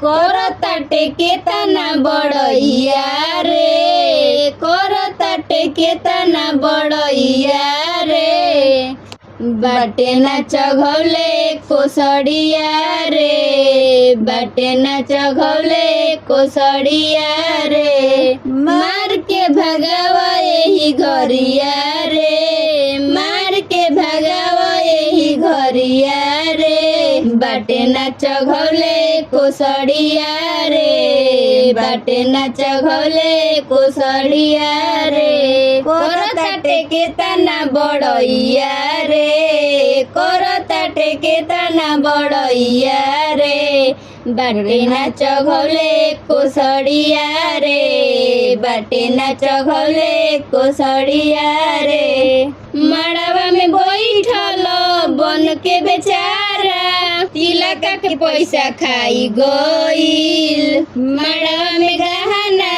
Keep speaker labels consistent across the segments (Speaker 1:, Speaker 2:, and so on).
Speaker 1: करताटे केतना बड़इया रे, करताटे केतना बड़इया रे। बाटे नाच घौले कोसड़िया रे, बाटे नाच घौले कोसड़िया रे। मार के भगावा यही घरिया रे, मार के भगावा यही घरिया रे। बाटे नाच घौले कोसड़िया रे, बाटे नाच घौले कोसड़िया रे। करताटे केतना बड़इया रे, करताटे केतना बड़इया रे। बाटे नाच घौले कोसड़िया रे, बाटे नाच घौले कोसड़िया रे। मड़वा में बैठल बन के बेचारा, तिलका के पैसा खाई गइल। मड़वा में गहना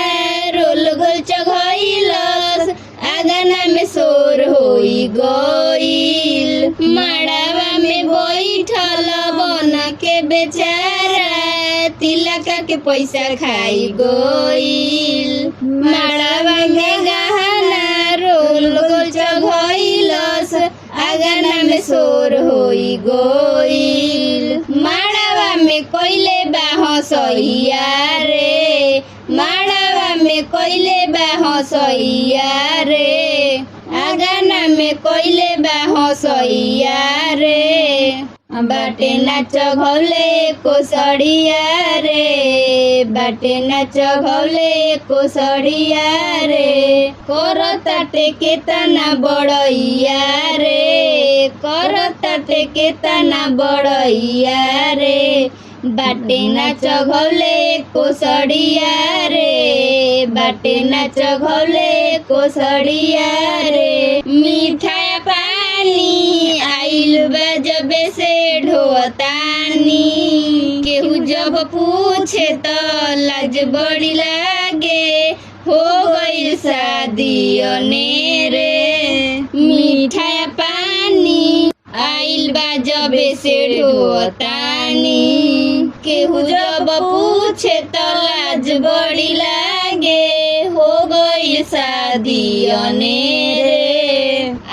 Speaker 1: रोल गोल चघइलस, आंगना में शोर होई गइल। मड़वा में बैठल बन के बेचारा, तिलका के पैसा खाई गइल। मड़वा में गहना रोल गोल चघइलस, आंगना में शोर होई गइल। मड़वा में कइले बा हंसइया रे, मड़वा में कइले बा हंसइया रे। आंगना में कइले बा हंसइया रे। बाटे नाच घौले कोसड़िया रे, बाटे नाच घौले कोसड़िया रे। करताटे केतना बड़इया रे, करताटे केतना बड़इया रे। बाटे नाच घौले कोसड़िया रे, बाटे नाच घौले कोसड़िया रे। मीठा पानी आइल बा जबे से ढोतानी, केहू जब पूछे त लाज बड़ी लागे, हो गइल शादी अनेरे। मीठा पानी आइल बा जबे से ढोतानी, केहू जब पूछे त लाज बड़ी लागे, हो गइल शादी अनेरे।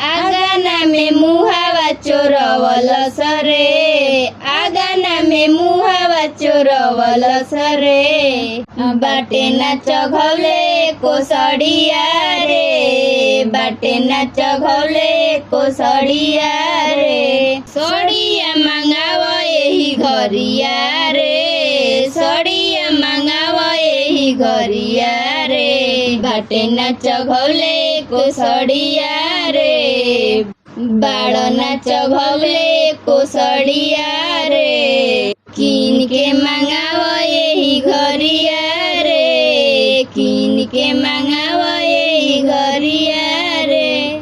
Speaker 1: आंगना में मुहावा चोरवल सरे, आंगना में मुहावा चोरवल सरे। बाटे नाच घौले कोसड़िया रे, बाटे नाच घौले कोसड़िया रे। सड़िया मंगावा यही घरिया रे, सड़िया मंगावा यही घरिया रे। बाटे नाच घौले कोसड़िया रे, बाड़ नाच घौले कोसड़िया रे। कीन के मंगावा यही घरिया रे, कीन के मंगावा यही घरिया रे।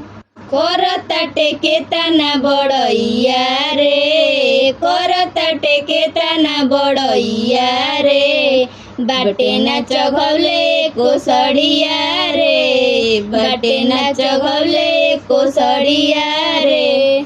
Speaker 1: करताटे केतना बड़इया रे, करताटे केतना बड़इया रे। बाटे नाच घौले कोसड़िया रे, बाटे नाच घौले कोसड़िया रे।